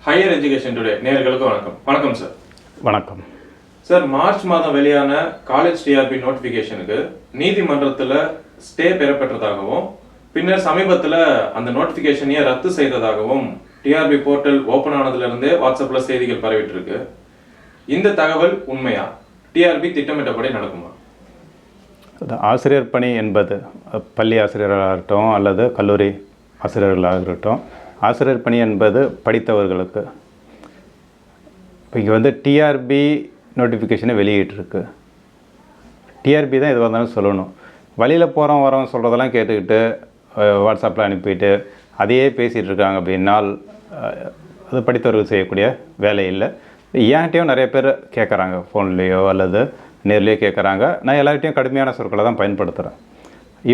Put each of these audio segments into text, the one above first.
Higher education today நேயர்களுக்கு வணக்கம். வணக்கம் சார். வணக்கம் சார். மார்ச் மாதம் வெளியான காலேஜ் டிஆர்பி நோட்டிஃபிகேஷனுக்கு நீதிமன்றத்தில் ஸ்டே பெறப்பெற்றதாகவும் பின்னர் சமீபத்தில் அந்த நோட்டிஃபிகேஷனையே ரத்து செய்ததாகவும் டிஆர்பி போர்ட்டல் ஓப்பன் ஆனதுலேருந்தே வாட்ஸ்அப்பில் செய்திகள் பரவிட்டு இருக்கு. இந்த தகவல் உண்மையா? டிஆர்பி திட்டமிட்டபடி நடக்குமா? ஆசிரியர் பணி என்பது பள்ளி ஆசிரியர்களாகட்டும் அல்லது கல்லூரி ஆசிரியர்களாக இருக்கட்டும், ஆசிரியர் பணி என்பது படித்தவர்களுக்கு. இப்போ இங்கே வந்து டிஆர்பி நோட்டிஃபிகேஷனை வெளியிட்டிருக்கு. டிஆர்பி தான் எதுவாக இருந்தாலும் சொல்லணும். வழியில் போகிறோம் வரோம் சொல்கிறதெல்லாம் கேட்டுக்கிட்டு வாட்ஸ்அப்பில் அனுப்பிட்டு அதையே பேசிகிட்டு இருக்காங்க அப்படின்னால் அது படித்தவர்கள் செய்யக்கூடிய வேலை இல்லை. என்கிட்டையும் நிறைய பேர் கேட்குறாங்க, ஃபோன்லேயோ அல்லது நேர்லேயோ கேட்குறாங்க. நான் எல்லார்கிட்டையும் கடுமையான சொற்களை தான் பயன்படுத்துகிறேன்.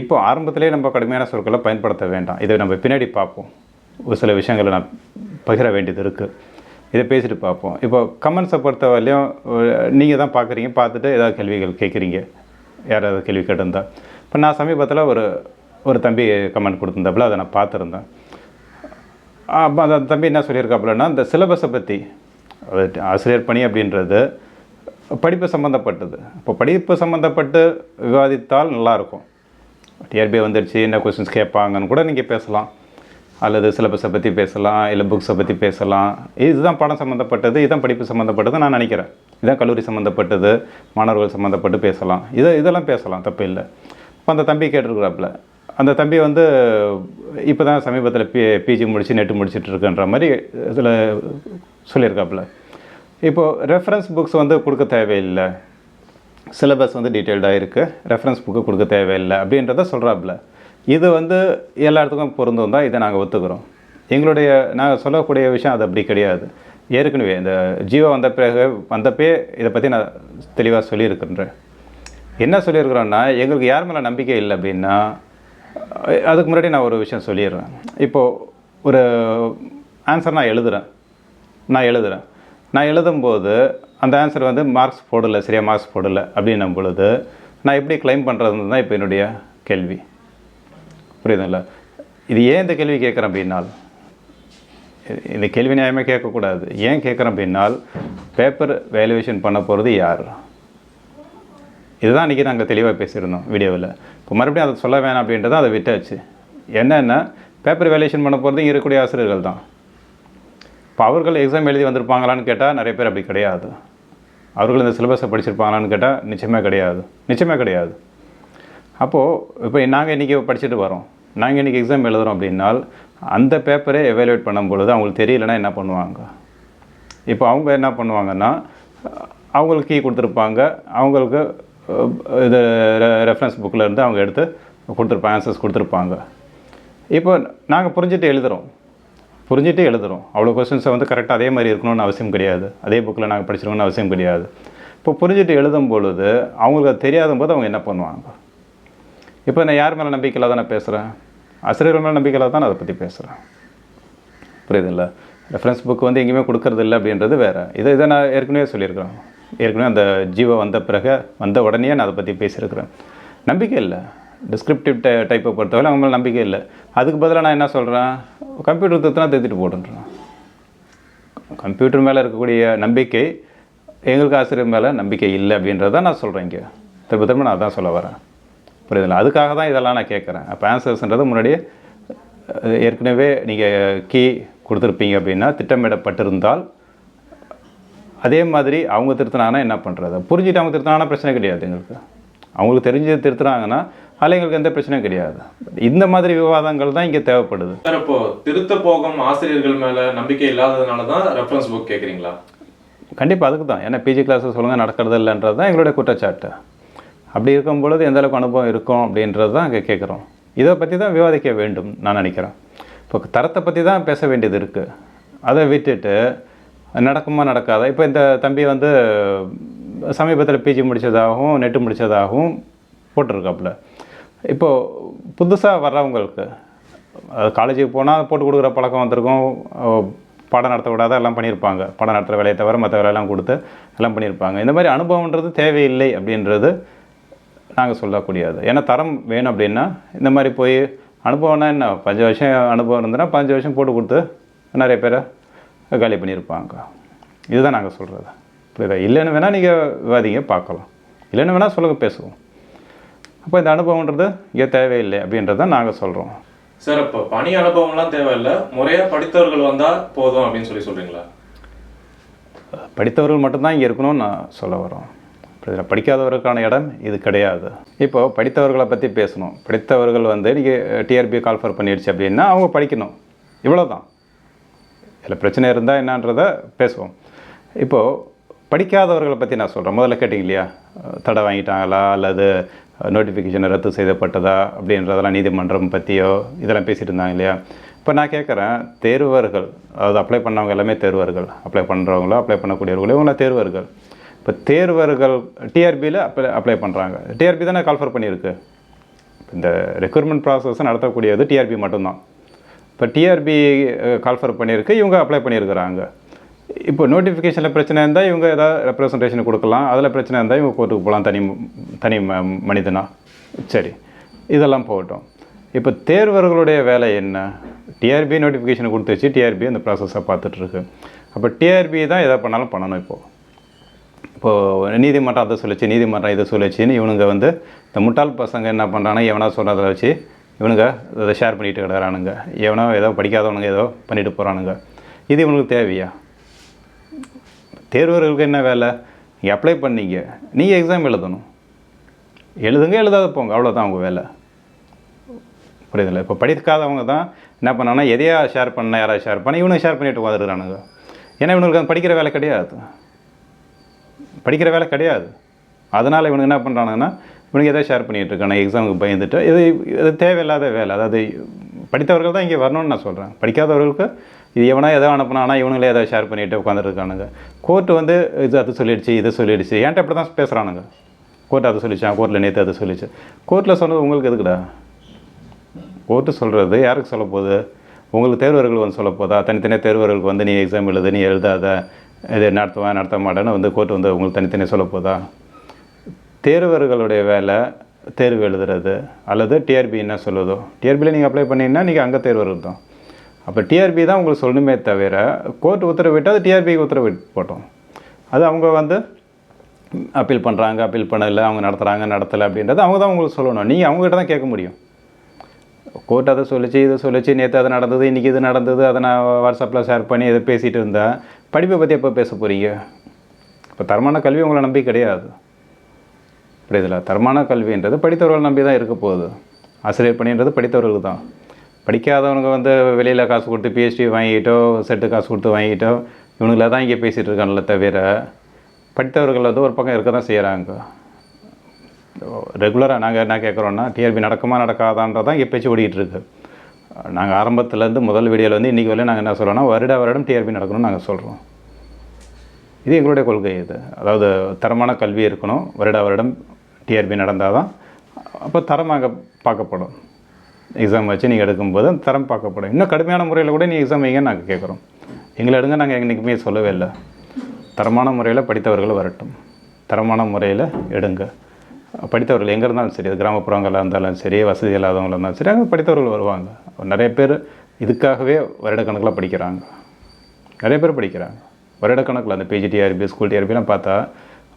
இப்போ ஆரம்பத்திலே நம்ம கடுமையான சொற்களை பயன்படுத்த வேண்டாம். இதை நம்ம பின்னாடி பார்ப்போம். ஒரு சில விஷயங்களை நான் பகிர வேண்டியது இருக்குது. இதை பேசிட்டு பார்ப்போம். இப்போ கமெண்ட்ஸை பொறுத்த வரையும் நீங்கள் தான் பார்க்குறீங்க, பார்த்துட்டு ஏதாவது கேள்விகள் கேட்குறீங்க, யாராவது கேள்வி கேட்டிருந்தா. இப்போ நான் சமீபத்தில் ஒரு தம்பி கமெண்ட் கொடுத்துருந்தாப்புல, அதை நான் பார்த்துருந்தேன். அப்போ அந்த தம்பி என்ன சொல்லியிருக்காப்புலன்னா, இந்த சிலபஸை பற்றி, ஆசிரியர் பணி அப்படின்றது படிப்பு சம்மந்தப்பட்டது. இப்போ படிப்பு சம்மந்தப்பட்டு விவாதித்தால் நல்லாயிருக்கும். டிஆர்பி வந்துடுச்சு, என்ன கொஸ்டின்ஸ் கேட்பாங்கன்னு கூட நீங்கள் பேசலாம், அல்லது சிலபஸை பற்றி பேசலாம், இல்லை புக்ஸை பற்றி பேசலாம். இதுதான் பாடம் சம்மந்தப்பட்டது, இதுதான் படிப்பு சம்மந்தப்பட்டது நான் நினைக்கிறேன். இதுதான் கல்லூரி சம்மந்தப்பட்டது, மாணவர்கள் சம்மந்தப்பட்டு பேசலாம். இதெல்லாம் பேசலாம், தப்பு இல்லை. இப்போ அந்த தம்பி கேட்டிருக்கிறாப்புல, அந்த தம்பி வந்து இப்போ தான் சமீபத்தில் பிஜி முடித்து நெட்டு முடிச்சுட்டு இருக்குன்ற மாதிரி இதில் சொல்லியிருக்காப்புல. இப்போது ரெஃபரன்ஸ் புக்ஸ் வந்து கொடுக்க தேவையில்லை, சிலபஸ் வந்து டீட்டெயில்டாக இருக்குது, ரெஃபரன்ஸ் புக்கு கொடுக்க தேவையில்லை அப்படின்றத சொல்கிறாப்புல. இது வந்து எல்லா இடத்துக்கும் பொருந்தும் தான், இதை நாங்கள் ஒத்துக்கிறோம். நாங்கள் சொல்லக்கூடிய விஷயம் அது அப்படி கிடையாது. ஏற்கனவே இந்த ஜியோ வந்தப்பே இதை பற்றி நான் தெளிவாக சொல்லியிருக்கிறேன். என்ன சொல்லியிருக்கிறோன்னா, எங்களுக்கு யார் மேலே நம்பிக்கை இல்லை அப்படின்னா, அதுக்கு முன்னாடி நான் ஒரு விஷயம் சொல்லிடுறேன். இப்போது ஒரு ஆன்சர் நான் எழுதுகிறேன். நான் எழுதும்போது அந்த ஆன்சர் வந்து மார்க்ஸ் போடலை, சரியாக மார்க்ஸ் போடலை அப்படின்னும் பொழுது நான் எப்படி கிளைம் பண்ணுறதுன்னு தான் இப்போ என்னுடைய கேள்வி. புரியுதுங்களா? இது ஏன் இந்த கேள்வி கேட்குறேன் அப்படின்னால், இந்த கேள்வி நியாயமாக கேட்கக்கூடாது. ஏன் கேட்குறேன் அப்படின்னால், பேப்பர் வேல்யூவேஷன் பண்ண போகிறது யார்? இதுதான் இன்றைக்கி நாங்கள் தெளிவாக பேசியிருந்தோம் வீடியோவில். இப்போ மறுபடியும் அதை சொல்ல வேணாம் அப்படின்றத அதை விட்டாச்சு. என்னென்னா, பேப்பர் வேல்யூவேஷன் பண்ண போகிறது இருக்கக்கூடிய ஆசிரியர்கள் தான். இப்போ அவர்கள் எக்ஸாம் எழுதி வந்திருப்பாங்களான்னு கேட்டால் நிறைய பேர் அப்படி கிடையாது. அவர்கள் இந்த சிலபஸை படிச்சிருப்பாங்களான்னு கேட்டால் நிச்சயமாக கிடையாது. அப்போது இப்போ நாங்கள் இன்றைக்கி படிச்சுட்டு வரோம், நாங்கள் இன்றைக்கி எக்ஸாம் எழுதுகிறோம் அப்படின்னால், அந்த பேப்பரை எவாலுவேட் பண்ணும்பொழுது அவங்களுக்கு தெரியலன்னா என்ன பண்ணுவாங்க? இப்போ அவங்க என்ன பண்ணுவாங்கன்னா, அவங்களுக்கு கீ கொடுத்துருப்பாங்க, அவங்களுக்கு இது ரெஃபரன்ஸ் புக்கில் இருந்து அவங்க எடுத்து கொடுத்துருப்பாங்க, ஆன்சர்ஸ் கொடுத்துருப்பாங்க. இப்போ நாங்கள் புரிஞ்சுட்டு எழுதுகிறோம். அவ்வளோ கொஸ்டின்ஸை வந்து கரெக்டாக அதே மாதிரி இருக்கணும்னு அவசியம் கிடையாது, அதே புக்கில் நாங்கள் படிச்சிருக்கணும்னு அவசியம் கிடையாது. இப்போ புரிஞ்சுட்டு எழுதும் பொழுது அவங்களுக்கு அது தெரியாத போது அவங்க என்ன பண்ணுவாங்க? இப்போ நான் யார் மேலே நம்பிக்கையில் தானே பேசுகிறேன்? ஆசிரியர்கள் மேலே நம்பிக்கையில் தான் அதை பற்றி பேசுகிறேன். புரியுதுல்ல? ரெஃபரன்ஸ் புக் வந்து எங்கேயுமே கொடுக்கறது இல்லை அப்படின்றது வேறு. இதை நான் ஏற்கனவே சொல்லியிருக்கிறேன். அந்த ஜீவோ வந்த உடனே நான் அதை பற்றி பேசியிருக்கிறேன். நம்பிக்கை இல்லை. டிஸ்கிரிப்டிவ் டைப்பை பொறுத்தவரை அவங்க மேலே நம்பிக்கை இல்லை. அதுக்கு பதிலாக நான் என்ன சொல்கிறேன்? கம்ப்யூட்டர் திருத்திட்டு போடுன்றேன். கம்ப்யூட்டர் மேலே இருக்கக்கூடிய நம்பிக்கை, எங்களுக்கு ஆசிரியர் மேலே நம்பிக்கை இல்லை அப்படின்றத நான் சொல்கிறேன். இங்கே திரும்ப நான் அதான் சொல்ல வரேன். புரியுதுல்ல? அதுக்காக தான் இதெல்லாம் நான் கேட்குறேன். அப்போ ஆன்சர்ஸ்ன்றது முன்னாடியே ஏற்கனவே நீங்கள் கீ கொடுத்துருப்பீங்க அப்படின்னா, திட்டமிடப்பட்டிருந்தால் அதே மாதிரி அவங்க திருத்தினாங்கன்னா என்ன பண்ணுறது? புரிஞ்சுட்டு அவங்க திருத்தினாங்கன்னா பிரச்சனை கிடையாது. எங்களுக்கு அவங்களுக்கு தெரிஞ்சு திருத்துறாங்கன்னா அதில் எங்களுக்கு எந்த பிரச்சனையும் கிடையாது. இந்த மாதிரி விவாதங்கள் தான் இங்கே தேவைப்படுது. சார், இப்போ திருத்த போகும் ஆசிரியர்கள் மேலே நம்பிக்கை இல்லாததுனால தான் ரெஃபரன்ஸ் புக் கேட்குறீங்களா? கண்டிப்பாக அதுக்கு தான். ஏன்னா பிஜி கிளாஸஸ் ஒழுங்காக நடக்கிறது இல்லைன்றது தான் எங்களுடைய குற்றச்சாட்டு. அப்படி இருக்கும் பொழுது எந்த அளவுக்கு அனுபவம் இருக்கும் அப்படின்றது தான் இங்கே கேட்குறோம். இதை பற்றி தான் விவாதிக்க வேண்டும் நான் நினைக்கிறேன். இப்போ தரத்தை பற்றி தான் பேச வேண்டியது இருக்குது. அதை விட்டுட்டு நடக்குமா நடக்காதா? இப்போ இந்த தம்பி வந்து சமீபத்தில் பிஜி முடித்ததாகவும் நெட்டு முடித்ததாகவும் போட்டிருக்காப்புல. இப்போது புதுசாக வர்றவங்களுக்கு காலேஜுக்கு போனால் போட்டு கொடுக்குற பழக்கம் வந்திருக்கும், பாடம் நடத்தக்கூடாத எல்லாம் பண்ணியிருப்பாங்க, பாடம் நடத்துகிற வேலையை தவிர மற்ற வேலையெல்லாம் கொடுத்து எல்லாம் பண்ணியிருப்பாங்க. இந்த மாதிரி அனுபவம்ன்றது தேவையில்லை அப்படின்றது நாங்கள் சொல்லக்கூடியது. ஏன்னா தரம் வேணும் அப்படின்னா இந்த மாதிரி போய் அனுபவம்னா என்ன, 5 வருஷம் அனுபவம் இருந்ததுன்னா 5 வருஷம் போட்டு கொடுத்து நிறைய பேரை காலி பண்ணியிருப்பாங்க. இதுதான் நாங்கள் சொல்கிறது. புரியுதா? இல்லைன்னு வேணால் நீங்கள் விவாதிங்க, பார்க்கலாம். இல்லைன்னு வேணால் சொல்லுங்கள், பேசுவோம். அப்போ இந்த அனுபவன்றது இங்கே தேவையில்லை அப்படின்றது தான் நாங்கள் சொல்கிறோம். சார், இப்போ பணி அனுபவம்லாம் தேவையில்லை, முறையாக படித்தவர்கள் வந்தால் போதும் அப்படின்னு சொல்கிறீங்களா? படித்தவர்கள் மட்டும்தான் இங்கே இருக்கணும்னு நான் சொல்ல வரோம். புரியுதா? படிக்காதவர்களுக்கான இடம் இது கிடையாது. இப்போது படித்தவர்களை பற்றி பேசணும். படித்தவர்கள் வந்து நீங்கள் டிஆர்பி கால்ஃபர் பண்ணிடுச்சு அப்படின்னா அவங்க படிக்கணும், இவ்வளோதான். இதில் பிரச்சனை இருந்தால் என்னன்றதை பேசுவோம். இப்போது படிக்காதவர்களை பற்றி நான் சொல்கிறேன். முதல்ல கேட்டிங்க இல்லையா, தடை வாங்கிட்டாங்களா அல்லது நோட்டிஃபிகேஷனை ரத்து செய்யப்பட்டதா அப்படின்றதெல்லாம் நீதிமன்றம் பற்றியோ இதெல்லாம் பேசிகிட்டு இருந்தாங்க இல்லையா. இப்போ நான் கேட்குறேன், தேர்வர்கள், அதாவது அப்ளை பண்ணவங்க எல்லாமே தேர்வர்கள், அப்ளை பண்ணுறவங்களோ அப்ளை பண்ணக்கூடியவர்களோ இவங்களாம் தேர்வர்கள். இப்போ தேர்வர்கள் டிஆர்பியில் அப்ளை பண்ணுறாங்க. டிஆர்பி தானே கால்ஃபர் பண்ணியிருக்கு. இந்த ரெக்ரூட்மெண்ட் ப்ராசஸை நடத்தக்கூடியது டிஆர்பி மட்டும்தான். இப்போ டிஆர்பி கால்ஃபர் பண்ணியிருக்கு, இவங்க அப்ளை பண்ணியிருக்கிறாங்க. இப்போ நோட்டிஃபிகேஷனில் பிரச்சனை இருந்தால் இவங்க ஏதாவது ரெப்ரசன்டேஷன் கொடுக்கலாம், அதில் பிரச்சனை இருந்தால் இவங்க கோர்ட்டுக்கு போகலாம், தனி மனிதனா. சரி, இதெல்லாம் போகட்டும். இப்போ தேர்வர்களுடைய வேலை என்ன? டிஆர்பி நோட்டிஃபிகேஷனை கொடுத்து வச்சு டிஆர்பி அந்த ப்ராசஸை பார்த்துட்ருக்கு. அப்போ டிஆர்பி தான் எதை பண்ணாலும் பண்ணணும். இப்போது நீதிமன்றம் அதை சொல்லிச்சு, நீதிமன்றம் இதை சொல்லிச்சின்னு இவனுங்க வந்து இந்த முட்டாள் பசங்க என்ன பண்ணுறாங்க, எவனா சொல்கிறத வச்சு இவனுங்க அதை ஷேர் பண்ணிட்டு கிடக்குறானுங்க. எவனோ ஏதோ படிக்காதவனுங்க ஏதோ பண்ணிட்டு போகிறானுங்க. இது இவனுக்கு தேவையா? தேர்வர்களுக்கு என்ன வேலை? நீங்கள் அப்ளை பண்ணீங்க, நீங்கள் எக்ஸாம் எழுதணும். எழுதுங்க, எழுதாத போங்க, அவ்வளோதான் அவங்க வேலை. புரியுதில்லை? இப்போ படிக்காதவங்க தான் என்ன பண்ணாங்கன்னா எதையா ஷேர் பண்ண, யாராவது ஷேர் பண்ண இவனுக்கு ஷேர் பண்ணிட்டு உட்காந்துருக்கானுங்க. ஏன்னா இவனுக்கு அந்த படிக்கிற வேலை கிடையாது. அதனால் இவனுக்கு என்ன பண்ணுறானுங்கன்னா இவனுக்கு எதை ஷேர் பண்ணிகிட்டு இருக்கானு, எக்ஸாமுக்கு பயந்துட்டு. இது தேவையில்லாத வேலை. அதாவது படித்தவர்கள் தான் இங்கே வரணும்னு நான் சொல்கிறேன். படிக்காதவர்களுக்கு இது எவனா எதோ அனுப்புனானா இவனுங்களே எதாவது ஷேர் பண்ணிவிட்டு உட்காந்துருக்கானுங்க. கோர்ட்டு வந்து அது சொல்லிடுச்சு, இதை சொல்லிடுச்சு. ஏன்ட்ட அப்படி தான் பேசுகிறானுங்க. கோர்ட்டு அதை சொல்லிச்சான், கோர்ட்டில் நேற்று அதை சொல்லிச்சு. கோர்ட்டில் சொன்னது உங்களுக்கு எதுக்குடா? கோர்ட்டு சொல்கிறது யாருக்கு சொல்ல போகுது? உங்களுக்கு தேர்வர்கள் வந்து சொல்ல போதா? தனித்தனியாக தேர்வர்களுக்கு வந்து நீ எக்ஸாம் எழுது, நீ எழுதாத, இது நடத்த மாட்டேன்னு வந்து கோர்ட்டு வந்து உங்களுக்கு தனித்தனியாக சொல்ல போதா? தேர்வர்களுடைய வேலை தேர்வு எழுதுறது, அல்லது டிஆர்பி என்ன சொல்லுதோ. டிஆர்பியில் நீங்கள் அப்ளை பண்ணிங்கன்னா நீங்கள் அங்கே தேர்வர்கள் தான். அப்போ டிஆர்பி தான் உங்களுக்கு சொல்லணுமே தவிர கோர்ட் உத்தரவிட்டு அது டிஆர்பிக்கு உத்தரவிட்டு போட்டோம். அது அவங்க வந்து அப்பீல் பண்ணுறாங்க, அப்பீல் பண்ணலை, அவங்க நடத்துகிறாங்க, நடத்தலை அப்படின்றது அவங்க தான் உங்களுக்கு சொல்லணும். நீங்கள் அவங்ககிட்ட தான் கேட்க முடியும். கோர்ட் அதை சொல்லிச்சு, இதை சொல்லிச்சு, நேற்று அது நடந்தது, இன்றைக்கி இது நடந்தது, அதை நான் வாட்ஸ்அப்பில் ஷேர் பண்ணி இதை பேசிகிட்டு இருந்தேன். படிப்பை பற்றி எப்போ பேச போகிறீங்க? இப்போ தரமான கல்வி உங்களை நம்பி கிடையாது. புரியுதில்ல? தரமான கல்வின்றது படித்தவர்கள் நம்பி தான் இருக்க போகுது. ஆசிரியர் பணின்றது படித்தவர்களுக்கு தான். படிக்காதவனுங்க வந்து வெளியில் காசு கொடுத்து பிஹெச்டி வாங்கிட்டோ, செட்டு காசு கொடுத்து வாங்கிட்டோ இவனுங்கள தான் இங்கே பேசிகிட்டு இருக்கானுல தவிர படித்தவர்கள் வந்து ஒரு பக்கம் இருக்க தான் செய்கிறாங்க. ரெகுலராக நாங்கள் என்ன கேட்குறோன்னா, டிஆர்பி நடக்குமா நடக்காதான்றதான் இங்கே பேச்சு ஓடிக்கிட்டு இருக்குது. நாங்கள் ஆரம்பத்துலேருந்து முதல் வீடியோவில் வந்து இன்றைக்கி வரையும் நாங்கள் என்ன சொல்கிறோன்னா, வருடம் டிஆர்பி நடக்கணும்னு நாங்கள் சொல்கிறோம். இது எங்களுடைய கொள்கை. இது அதாவது தரமான கல்வி இருக்கணும். வருடம் டிஆர்பி நடந்தால் தான் அப்போ தரமாக பார்க்கப்படும். எக்ஸாம் வச்சு நீங்கள் எடுக்கும்போது அந்த தரம் பார்க்கப்படும். இன்னும் கடுமையான முறையில் கூட நீங்கள் எக்ஸாம் வைங்கன்னு நாங்கள் கேட்குறோம். எங்களை எடுங்க நாங்கள் என்றைக்குமே சொல்லவே இல்லை. தரமான முறையில் படித்தவர்கள் வரட்டும், தரமான முறையில் எடுங்க. படித்தவர்கள் எங்கே இருந்தாலும் சரி, அது கிராமப்புறங்களாக இருந்தாலும் சரி, வசதி இல்லாதவங்களாக இருந்தாலும் சரி, அங்கே படித்தவர்கள் வருவாங்க. நிறைய பேர் இதுக்காகவே வருடக்கணக்கில் படிக்கிறாங்க. வருடக்கணக்கில் அந்த பிஜி டிஆர்பி, ஸ்கூல் டிஆர்பிலாம் பார்த்தா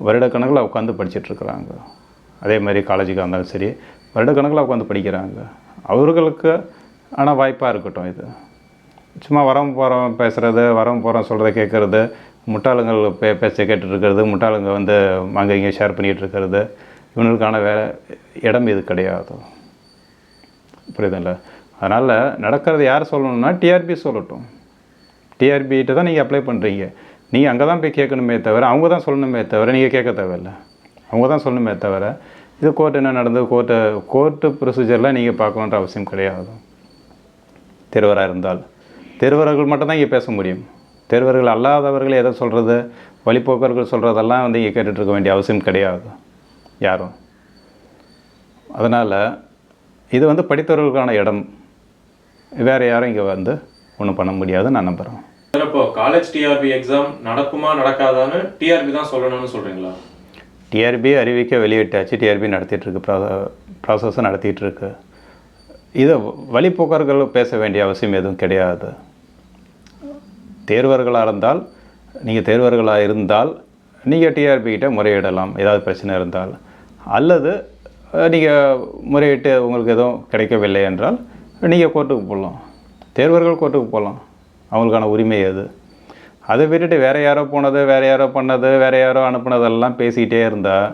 வருடக்கணக்கில் உட்காந்து படிச்சுட்ருக்குறாங்க. அதே மாதிரி காலேஜுக்காக இருந்தாலும் சரி வருடக்கணக்கில் உட்காந்து படிக்கிறாங்க. அவர்களுக்கு ஆனால் வாய்ப்பாக இருக்கட்டும். இது சும்மா வரவும் போகிறோம் பேசுகிறது, வரவும் போகிறோம் சொல்கிறத கேட்குறது, முட்டாளுங்கள் பேச்சை கேட்டுட்ருக்கிறது, முட்டாளுங்க வந்து அங்கே இங்கே ஷேர் பண்ணிகிட்டு இருக்கிறது, இவனுக்கான இடம் இது கிடையாது. புரியுதுங்களா? அதனால் நடக்கிறது யார் சொல்லணும்னா டிஆர்பி சொல்லட்டும். டிஆர்பிகிட்ட தான் நீங்கள் அப்ளை பண்ணுறீங்க. நீங்கள் அங்கே தான் போய் கேட்கணுமே தவிர, அவங்க தான் சொல்லணுமே தவிர நீங்கள் கேட்க தேவையில்லை. அவங்க தான் சொல்லணுமே தவிர இது கோர்ட்டு என்ன நடந்தது, கோர்ட்டு ப்ரொசீஜர்லாம் நீங்கள் பார்க்கணுன்ற அவசியம் கிடையாது. தேர்வராக இருந்தால் தேர்வர்கள் மட்டும்தான் இங்கே பேச முடியும். தேர்வர்கள் அல்லாதவர்கள் எதை சொல்கிறது, வழிபோக்கர்கள் சொல்கிறதெல்லாம் வந்து இங்கே கேட்டுட்ருக்க வேண்டிய அவசியம் கிடையாது யாரும். அதனால் இது வந்து படித்தவர்களுக்கான இடம். வேறு யாரும் இங்கே வந்து ஒன்றும் பண்ண முடியாதுன்னு நான் நம்புகிறேன். இப்போ காலேஜ் டிஆர்பி எக்ஸாம் நடக்குமா நடக்காதான்னு டிஆர்பி தான் சொல்லணும்னு சொல்கிறீங்களா? டிஆர்பி அறிவிக்க வெளியிட்டாச்சு. டிஆர்பி நடத்திட்டுருக்கு, ப்ராசஸை நடத்திட்டுருக்கு. இதை வழிபோக்கர்கள் பேச வேண்டிய அவசியம் எதுவும் கிடையாது. நீங்கள் தேர்வர்களாக இருந்தால் நீங்கள் டிஆர்பிகிட்ட முறையிடலாம் ஏதாவது பிரச்சனை இருந்தால். அல்லது நீங்கள் முறையிட்டு உங்களுக்கு எதுவும் கிடைக்கவில்லை என்றால் நீங்கள் கோர்ட்டுக்கு போகலாம். தேர்வர்கள் கோர்ட்டுக்கு போகலாம், அவங்களுக்கான உரிமை அது. அதை விட்டுட்டு வேறு யாரோ போனது, வேறு யாரோ பண்ணது, வேறு யாரோ அனுப்புனதெல்லாம் பேசிக்கிட்டே இருந்தால்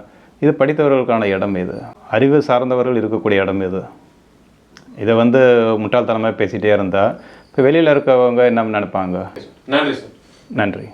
இது படித்தவர்களுக்கான இடம், இது அறிவு சார்ந்தவர்கள் இருக்கக்கூடிய இடம். இதை முட்டாள்தனமாக பேசிகிட்டே இருந்தால் இப்போ வெளியில் இருக்கவங்க என்ன நினைப்பாங்க? நன்றி சார். நன்றி.